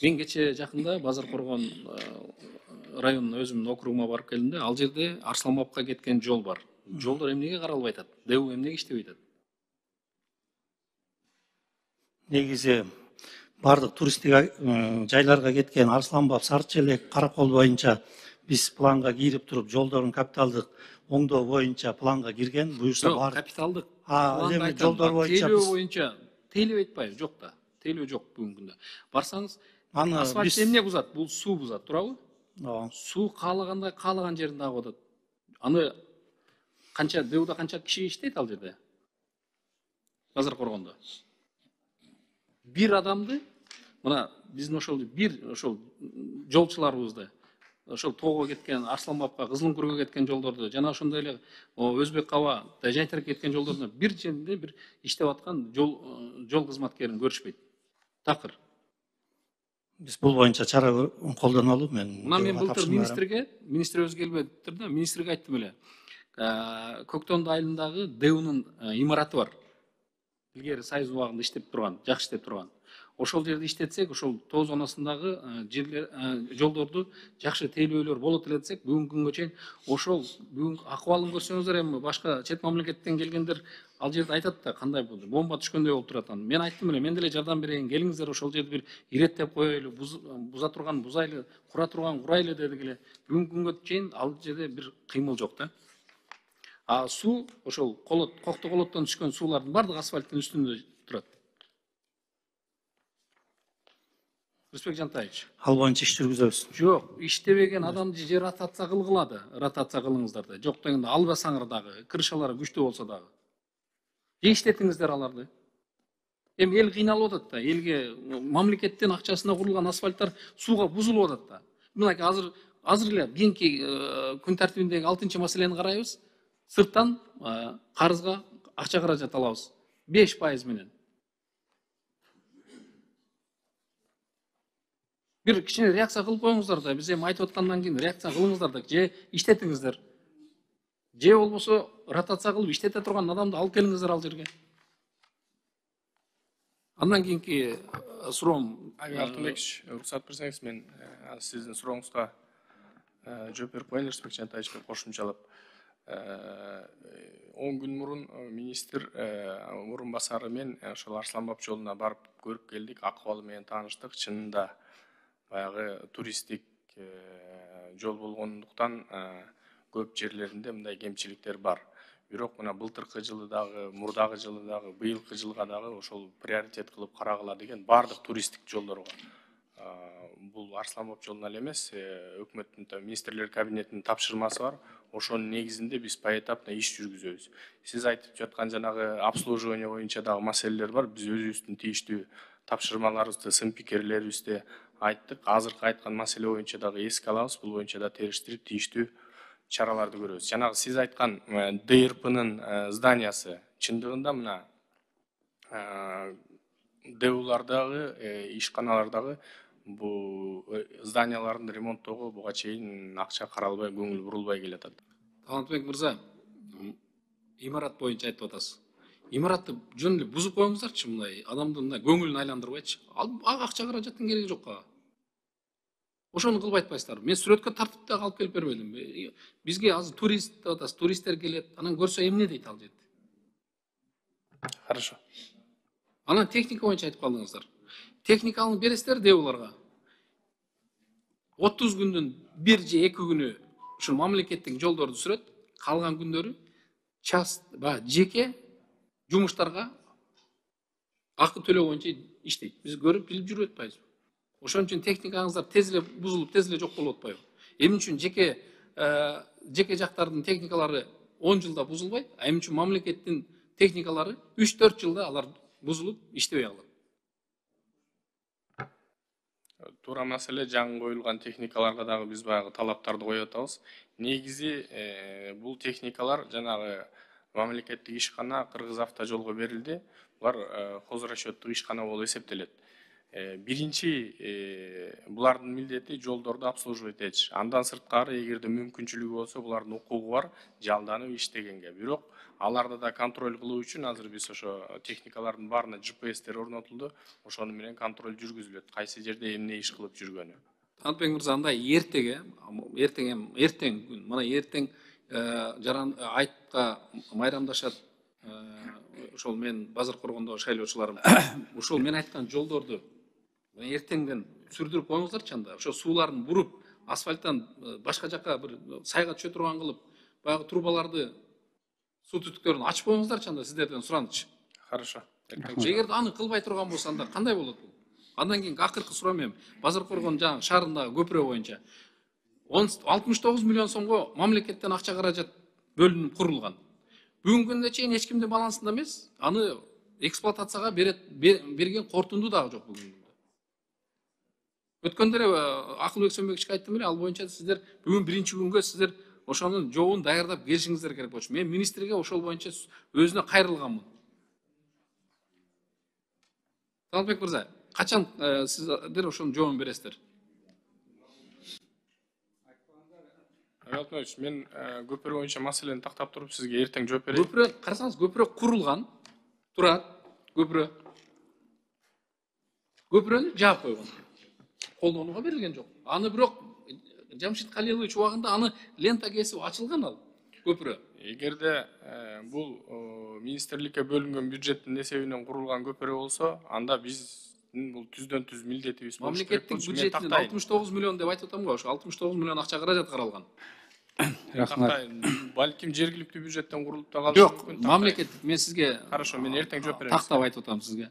Мен кече жакында Базар Коргон районуна өзүмдүн округума барып келдим да, ал жерде Арсланбапка кеткен жол бар. Жолдор эмнеге каралбай атат? ДУ эмнеге иштебей атат? Негизи бардык туристтик жайларга кеткен Арсланбап, Сарычелек, Каракол боюнча биз планга кирип туруп, жолдордун капиталдык оңдоо боюнча планга кирген. Буюрса Жок, бар. капиталдык Ал эми жолдор боюнча тейлөө биз боюнча тейлөө айтпайбы? Жок да. Тейлөө жок бүгүнкү күндө. Барсаңыз, аны асфальт биз эмне бузат? Бул суу бузат, туурабы? Суу каалагандай каалаган жеринде агып атат. Аны канча ДУда канча киши иштейт ал жерде? Базар Коргондо. Бир адамды, мына биздин ошол жолчуларыбызды, ошол тоого кеткен, Арсланбапка, Кызылымкүргө кеткен жолдорду, жана ошондой эле Өзбек Каба, Жайтерекке кеткен жолдордун бир жеринде бир иштеп аткан жол кызматкерин көрүшпөйт. Такыр. биз бул боюнча чара колдонолу. Мына мен былтыр министр өзү келбедиптир да, министрге айттым эле. Көктөмдү айылындагы ДУнун имараты бар. Илгери Союз убагында иштеп турган, жакшы иштеп турган. Ошол жерде иштетсек, ошол тоо зонасындагы жолдорду жакшы тейлөөлөр болот эле десек, бүгүнкү күнгө чейин ошол бүгүнкү акыбалын көрсөңүздөр, эми башка чет мамлекеттен келгендер ал жерде айтат да, кандай болду, бомба түшкөндөй болуп турат. Мен айттым эле, мен деле жардам берейин, келиңиздер ошол жерди бир иреттеп коелу, буза турган бузайлы, кура турган курайлы дедик эле. Бүгүнкү күнгө чейин ал жерде бир кыймыл жок да. А суу ошол Кокто колоттон түшкөн суулардын бардыгы асфальттын үстүндө турат. Рысбек Жантаевич. Ал боюнча иш жүргүзөбүз. Жок, иштебеген адамды же ротация кылгыла, ротация кылыңыздар да. Жок дегенде албасаңар дагы, крышалары күчтүү болсо дагы. Же иштетиңиздер аларды. Эми эл кыйналып атат да, элге мамлекеттин акчасына курулган асфальттар сууга бузулуп атат да. Мынакей азыр эле кийинки күн тартибиндеги 6-чы маселени карайбыз. Сырттан карызга акча каражат алабыз. 5% менен. Бир кичине реакция кылып коюңуздар да, биз эми айтып аткандан кийин реакция кылыңыздар да, же иштетиңиздер. Же болбосо ротация кылып иштете турган адамды алып келиңиздер ал жерге. Андан кийинки суроом, Алтынбекович, уруксат берсеңиз, мен сиздин сурооңузга жооп берип коеюн, Рысбек Жантаевичке кошумчалап. 10 күн мурун министр мурун басары мен ошол Арсланбап жолуна барып көрүп келдик, акыбалы менен тааныштык. Чынында баягы туристтик жол болгондуктан көп жерлеринде мындай кемчиликтер бар. Бирок мына былтыркы жылы дагы, мурдагы жылы дагы, быйылкы жылга дагы ошол приоритет кылып карагыла деген бардык туристтик жолдорго. Бул Арсланбап жолуна эле эмес, өкмөттүн министрлер кабинетинин тапшырмасы бар. Ошонун негизинде биз поэтапно иш жүргүзөбүз. Сиз айтып жаткан жанагы обслуживание боюнча дагы маселелер бар. Биз өзүбүздүн тийиштүү тапшырмаларыбызды, сын пикирлерибизди айттык. Азыркы айткан маселе боюнча дагы эске алабыз. Бул боюнча да териштирип тийиштүү чараларды көрөбүз. Жанагы сиз айткан ДРПнын зданиясы чындыгында мына ДУлардагы, ишканалардагы бул зданиялардын ремонттоого буга чейин акча каралбай, көңүл бурулбай келатат. Талантбек мырза, имарат боюнча айтып атасыз. Имаратты жөн эле бузуп коюңуздарчы, мындай адамдын мындай көңүлүн айландырбайчы. Ага акча каражаттын кереги жок. Ошону кылып айтпайсыздар. Мен сүрөткө тартып да алып келип бербедим. Бизге азыр турист деп атасыз, туристтер келет. Анан көрсө эмне дейт ал жерде? Хорошо. Анан техника боюнча айтып калдыңыздар. Техниканы бересиздер ДУларга. 30 күндүн 1 же 2 күнү ушул мамлекеттик жолдорду сүрөт, калган күндөрү жеке жумуштарга акы төлөө боюнча иштейт. Биз көрүп билип жүрүп атпайбызбы? Ошон үчүн техникаңыздар тез эле бузулуп, тез эле жок болуп атпайбы? Эмне үчүн жеке жактардын техникалары 10 жылда бузулбайт, а эмне үчүн мамлекеттин техникалары 3-4 жылда алар бузулуп иштебей калат? Туура маселе, жаңы коюлган техникаларга дагы биз баягы талаптарды коюп атабыз. Негизи бул техникалар жанагы мамлекеттик ишкана Кыргыз Автожолго берилди. Булар хозрасчеттик ишкана болуп эсептелет. Биринчи булардын милдети жолдорду обслуживать этиш. Андан сырткары эгерде мүмкүнчүлүгү болсо, булардын укугу бар жалданып иштегенге. Бирок аларды да контроль кылуу үчүн азыр биз ошо техникалардын баарына GPS-тер орнотулду. Ошону менен контроль жүргүзүлөт. Кайсы жерде эмне иш кылып жүргөнү. Танытбек мырза, андай эртең күн, мына эртең айтка майрамдашат. Ошол мен базар коргондогу шайлоочуларым. Ошол мен айткан жолдорду эртеңден сүрдүрүп коюңуздарчы анда. Ошо сууларын буруп, асфальттан башка жакка бир сайга түшө турган кылып, баягы трубаларды, суу түтүктөрүн ачып коюңуздарчы анда, сиздерден сураныч. Хорошо. Эгерде аны кылбай турган болсо анда кандай болот бул? Андан кийинки акыркы суроом эми базар коргон жаңы шаарындагы көпүрө боюнча 69 миллион сомго мамлекеттен акча каражат бөлүнүп курулган. Бүгүнкү күнгө чейин эч кимдин балансында эмес. Аны эксплуатацияга берген корутунду дагы жок бүгүнкү күндө. Өткөндө эле Акылбек Сөнбековичке айттым эле, ал боюнча сиздер бүгүн биринчи күнгө сиздер ошонун жообун даярдап келишиңиздер керек болчу. Мен министрге ошол боюнча өзүнө кайрылганмын. Танытбек мырза, качан сиздер ошонун жообун бересиздер? Алтынович, мен көпүрө боюнча маселени тактап туруп сизге эртең жооп берейин. Көпүрө, карасаңыз, көпүрө курулган, турат, көпүрө. Көпүрөнү жаап койгон. Колдонууга берилген жок. Аны бирок Жамшит Калилович убагында аны лента кесип ачылган ал көпүрө. Эгерде бул министрликке бөлүнгөн бюджеттин эсебинен курулган көпүрө болсо, анда биздин бул түздөн түз милдетибиз болуш керек. Мамлекеттик бюджеттин 69 миллион деп айтып атам го, ошо 69 миллион акча каражат каралган. Балким жергиликтүү бюджеттен курулуп да калышы Жок, мамлекеттик. Мен сизге Хорошо, мен эртең жооп берем. тактап айтып атам сизге.